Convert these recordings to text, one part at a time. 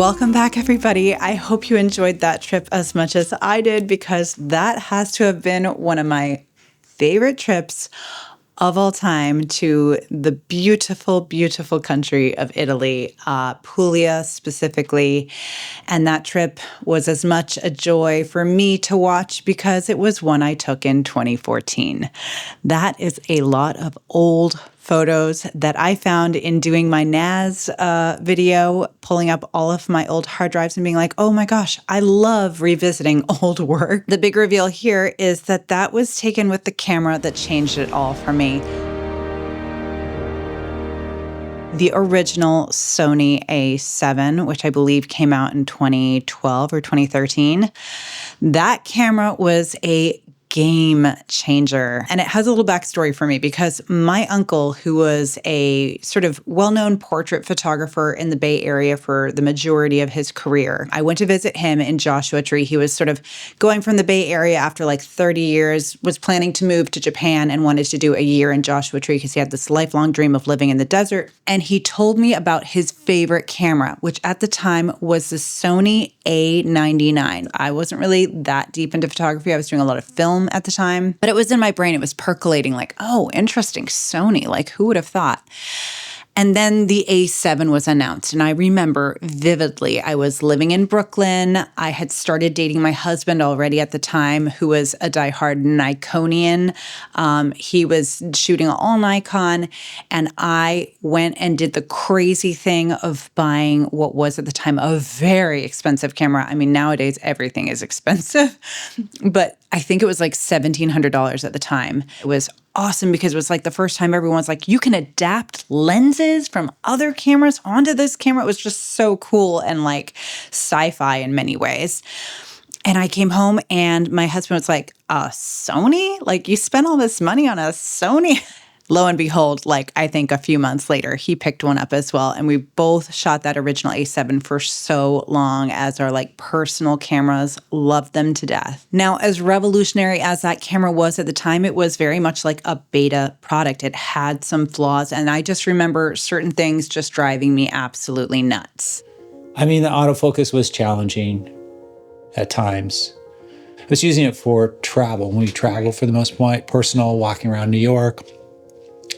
Welcome back, everybody. I hope you enjoyed that trip as much as I did, because that has to have been one of my favorite trips of all time to the beautiful, beautiful country of Italy, Puglia specifically. And that trip was as much a joy for me to watch because it was one I took in 2014. That is a lot of old photos that I found in doing my NAS video, pulling up all of my old hard drives and being like, oh my gosh, I love revisiting old work. The big reveal here is that that was taken with the camera that changed it all for me. The original Sony A7, which I believe came out in 2012 or 2013. That camera was a game changer. And it has a little backstory for me because my uncle, who was a sort of well-known portrait photographer in the Bay Area for the majority of his career, I went to visit him in Joshua Tree. He was sort of going from the Bay Area after like 30 years, was planning to move to Japan and wanted to do a year in Joshua Tree because he had this lifelong dream of living in the desert. And he told me about his favorite camera, which at the time was the Sony A99. I wasn't really that deep into photography. I was doing a lot of film at the time, but it was in my brain. It was percolating like, oh, interesting, Sony. Like, who would have thought? And then the A7 was announced. And I remember vividly, I was living in Brooklyn. I had started dating my husband already at the time, who was a diehard Nikonian. He was shooting all Nikon. And I went and did the crazy thing of buying what was at the time a very expensive camera. I mean, nowadays everything is expensive, but I think it was like $1,700 at the time. It was awesome because it was like the first time everyone's like, you can adapt lenses from other cameras onto this camera. It was just so cool and like sci-fi in many ways. And I came home and my husband was like, a Sony? Like, you spent all this money on a Sony? Lo and behold, like I think a few months later, he picked one up as well. And we both shot that original A7 for so long as our like personal cameras, loved them to death. Now, as revolutionary as that camera was at the time, it was very much like a beta product. It had some flaws. And I just remember certain things just driving me absolutely nuts. I mean, the autofocus was challenging at times. I was using it for travel. When we travel for the most part, personal, walking around New York,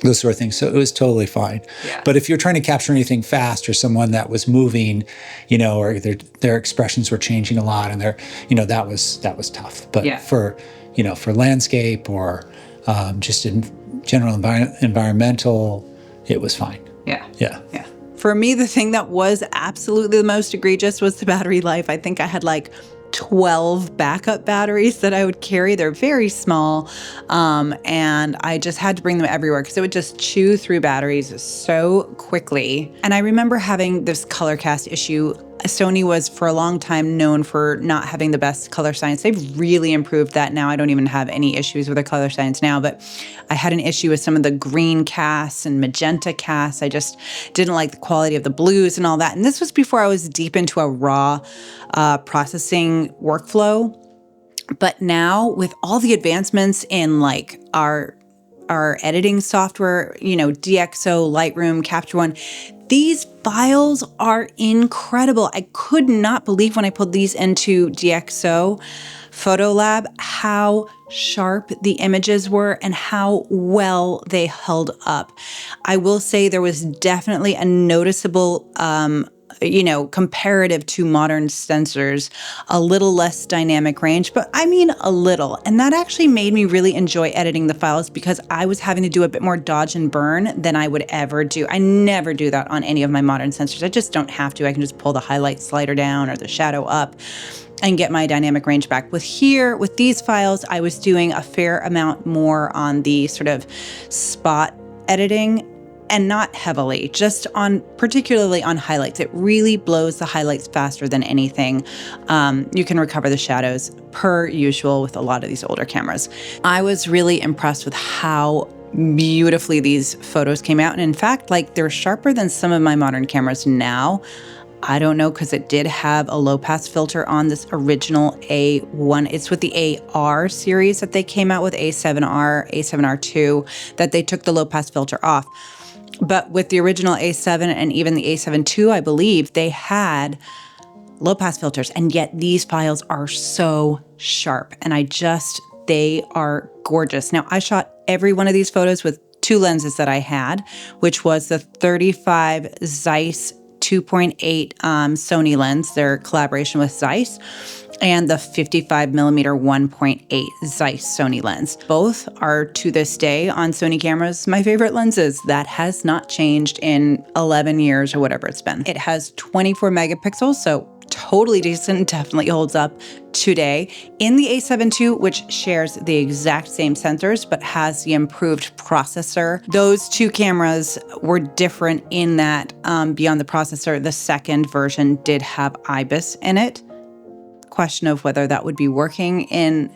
those sort of things. So it was totally fine. Yeah. But if you're trying to capture anything fast or someone that was moving, you know, or their expressions were changing a lot and that was tough. But yeah, for landscape or just in general environmental, it was fine. Yeah. Yeah. Yeah. For me, the thing that was absolutely the most egregious was the battery life. I think I had like 12 backup batteries that I would carry. They're very small, and I just had to bring them everywhere because it would just chew through batteries so quickly. And I remember having this color cast issue. Sony was for a long time known for not having the best color science. They've really improved that now. I don't even have any issues with their color science now, but I had an issue with some of the green casts and magenta casts. I just didn't like the quality of the blues and all that. And this was before I was deep into a raw processing workflow. But now with all the advancements in like our editing software, DxO, Lightroom, Capture One, these files are incredible. I could not believe when I pulled these into DxO Photolab how sharp the images were and how well they held up. I will say there was definitely a noticeable comparative to modern sensors, a little less dynamic range, but I mean a little. And that actually made me really enjoy editing the files because I was having to do a bit more dodge and burn than I would ever do. I never do that on any of my modern sensors. I just don't have to. I can just pull the highlight slider down or the shadow up and get my dynamic range back. With these files, I was doing a fair amount more on the sort of spot editing, and not heavily, just particularly on highlights. It really blows the highlights faster than anything. You can recover the shadows per usual with a lot of these older cameras. I was really impressed with how beautifully these photos came out. And in fact, like they're sharper than some of my modern cameras now. I don't know, because it did have a low pass filter on this original A1. It's with the AR series that they came out with, A7R, A7R2, that they took the low pass filter off. But with the original A7 and even the A7 II, I believe, they had low pass filters, and yet these files are so sharp, and they are gorgeous. Now, I shot every one of these photos with two lenses that I had, which was the 35 Zeiss 2.8 Sony lens, their collaboration with Zeiss, and the 55 millimeter 1.8 Zeiss Sony lens. Both are, to this day on Sony cameras, my favorite lenses. That has not changed in 11 years or whatever it's been. It has 24 megapixels, so totally decent, definitely holds up today. In the A7 II, which shares the exact same sensors but has the improved processor, those two cameras were different in that beyond the processor, the second version did have IBIS in it. Question of whether that would be working in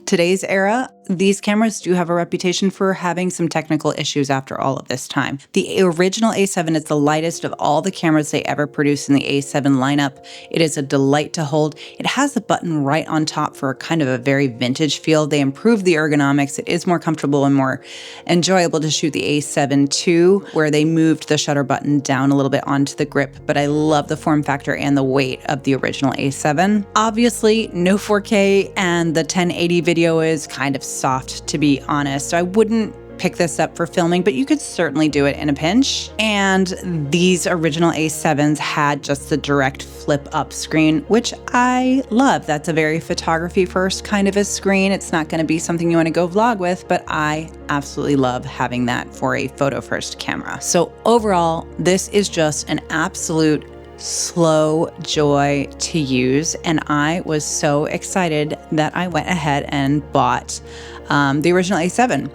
today's era. These cameras do have a reputation for having some technical issues after all of this time. The original A7 is the lightest of all the cameras they ever produced in the A7 lineup. It is a delight to hold. It has a button right on top for kind of a very vintage feel. They improved the ergonomics. It is more comfortable and more enjoyable to shoot the A7 II, where they moved the shutter button down a little bit onto the grip, but I love the form factor and the weight of the original A7. Obviously, no 4K, and the 1080 video is kind of soft, to be honest. So I wouldn't pick this up for filming, but you could certainly do it in a pinch. And these original A7s had just the direct flip up screen, which I love. That's a very photography first kind of a screen. It's not going to be something you want to go vlog with, but I absolutely love having that for a photo first camera. So overall, this is just an absolute slow joy to use, and I was so excited that I went ahead and bought the original A7.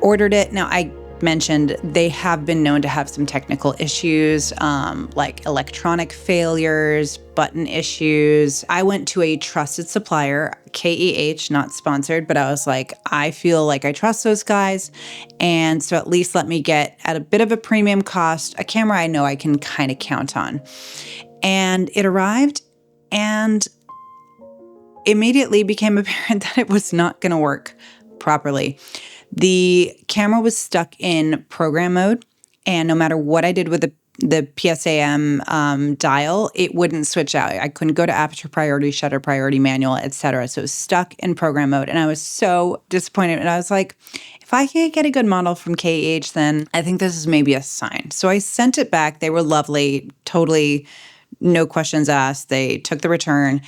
Ordered it. Now, I mentioned they have been known to have some technical issues, like electronic failures, button issues. I went to a trusted supplier, KEH, not sponsored, but I was like, I feel like I trust those guys. And so at least let me get, at a bit of a premium cost, a camera I know I can kind of count on. And it arrived, and immediately became apparent that it was not going to work properly. The camera was stuck in program mode, and no matter what I did with the PSAM dial, it wouldn't switch out. I couldn't go to aperture priority, shutter priority, manual, etc. So it was stuck in program mode, and I was so disappointed. And I was like, if I can't get a good model from KEH, then I think this is maybe a sign. So I sent it back. They were lovely, totally no questions asked. They took the return,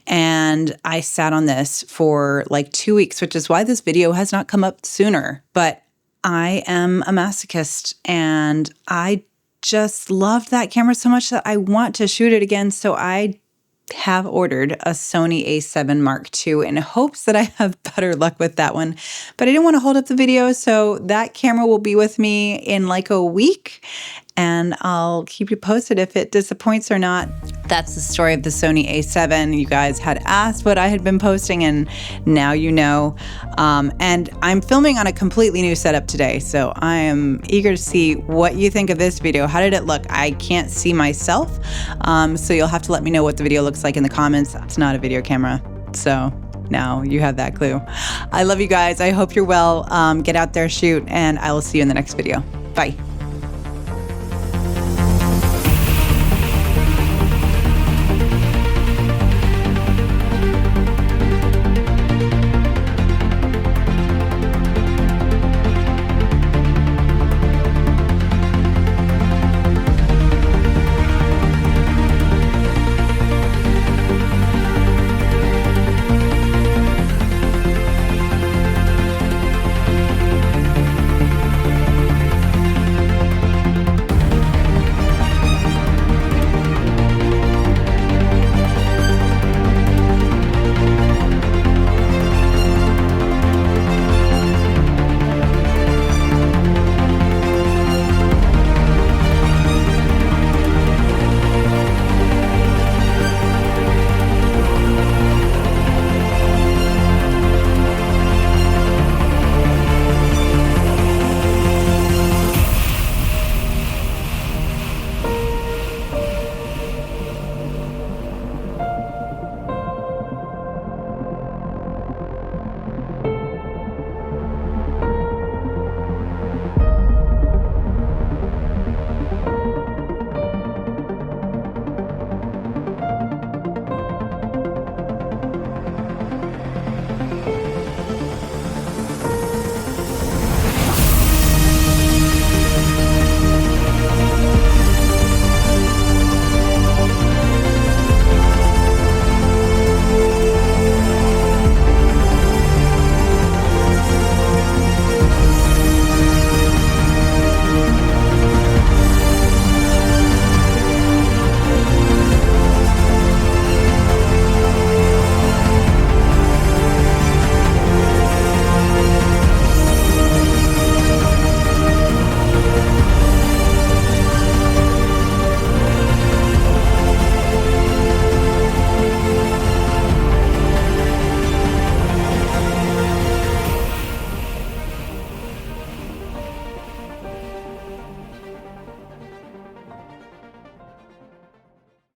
and I sat on this for like 2 weeks, which is why this video has not come up sooner. But I am a masochist, and I just loved that camera so much that I want to shoot it again. So I have ordered a Sony A7 Mark II in hopes that I have better luck with that one. But I didn't want to hold up the video, so that camera will be with me in like a week, and I'll keep you posted if it disappoints or not. That's the story of the Sony A7. You guys had asked what I had been posting, and now you know. And I'm filming on a completely new setup today, so I am eager to see what you think of this video. How did it look? I can't see myself, so you'll have to let me know what the video looks like in the comments. It's not a video camera, so now you have that clue. I love you guys. I hope you're well. Get out there, shoot, and I will see you in the next video. Bye.